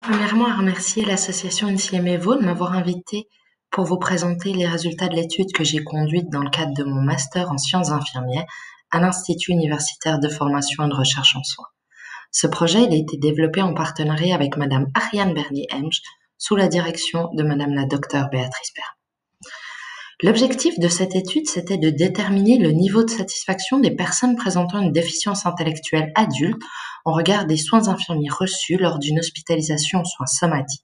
Premièrement, à remercier l'association NCM-EVO de m'avoir invité pour vous présenter les résultats de l'étude que j'ai conduite dans le cadre de mon master en sciences infirmières à l'Institut universitaire de formation et de recherche en soins. Ce projet a été développé en partenariat avec Madame Ariane Bernier-Hemsch sous la direction de Madame la docteure Béatrice Perrin. L'objectif de cette étude, c'était de déterminer le niveau de satisfaction des personnes présentant une déficience intellectuelle adulte en regard des soins infirmiers reçus lors d'une hospitalisation en soins somatiques.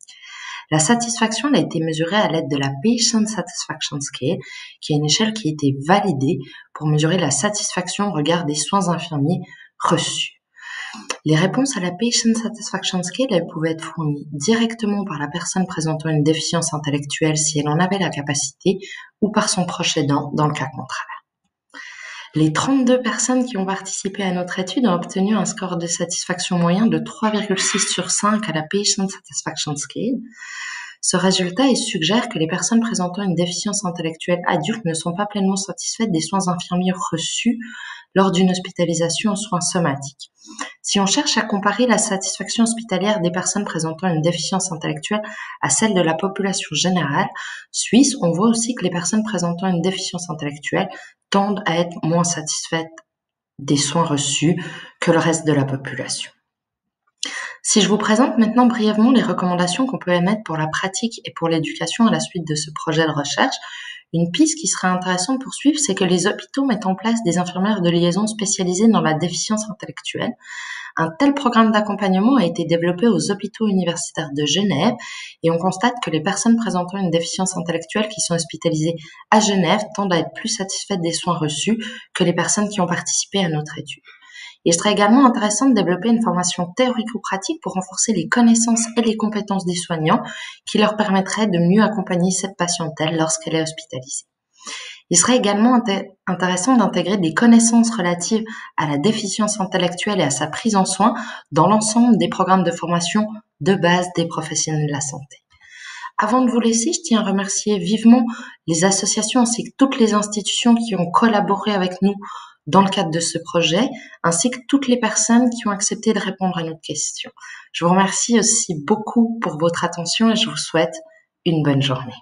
La satisfaction a été mesurée à l'aide de la Patient Satisfaction Scale, qui est une échelle qui a été validée pour mesurer la satisfaction au regard des soins infirmiers reçus. Les réponses à la Patient Satisfaction Scale, elles pouvaient être fournies directement par la personne présentant une déficience intellectuelle si elle en avait la capacité ou par son proche aidant dans le cas contraire. Les 32 personnes qui ont participé à notre étude ont obtenu un score de satisfaction moyen de 3,6 sur 5 à la Patient Satisfaction Scale. Ce résultat suggère que les personnes présentant une déficience intellectuelle adulte ne sont pas pleinement satisfaites des soins infirmiers reçus lors d'une hospitalisation en soins somatiques. Si on cherche à comparer la satisfaction hospitalière des personnes présentant une déficience intellectuelle à celle de la population générale suisse, on voit aussi que les personnes présentant une déficience intellectuelle tendent à être moins satisfaites des soins reçus que le reste de la population. Si je vous présente maintenant brièvement les recommandations qu'on peut émettre pour la pratique et pour l'éducation à la suite de ce projet de recherche, une piste qui serait intéressante pour suivre, c'est que les hôpitaux mettent en place des infirmières de liaison spécialisées dans la déficience intellectuelle. Un tel programme d'accompagnement a été développé aux hôpitaux universitaires de Genève et on constate que les personnes présentant une déficience intellectuelle qui sont hospitalisées à Genève tendent à être plus satisfaites des soins reçus que les personnes qui ont participé à notre étude. Il serait également intéressant de développer une formation théorico-pratique pour renforcer les connaissances et les compétences des soignants qui leur permettraient de mieux accompagner cette patientèle lorsqu'elle est hospitalisée. Il serait également intéressant d'intégrer des connaissances relatives à la déficience intellectuelle et à sa prise en soin dans l'ensemble des programmes de formation de base des professionnels de la santé. Avant de vous laisser, je tiens à remercier vivement les associations ainsi que toutes les institutions qui ont collaboré avec nous dans le cadre de ce projet, ainsi que toutes les personnes qui ont accepté de répondre à nos questions. Je vous remercie aussi beaucoup pour votre attention et je vous souhaite une bonne journée.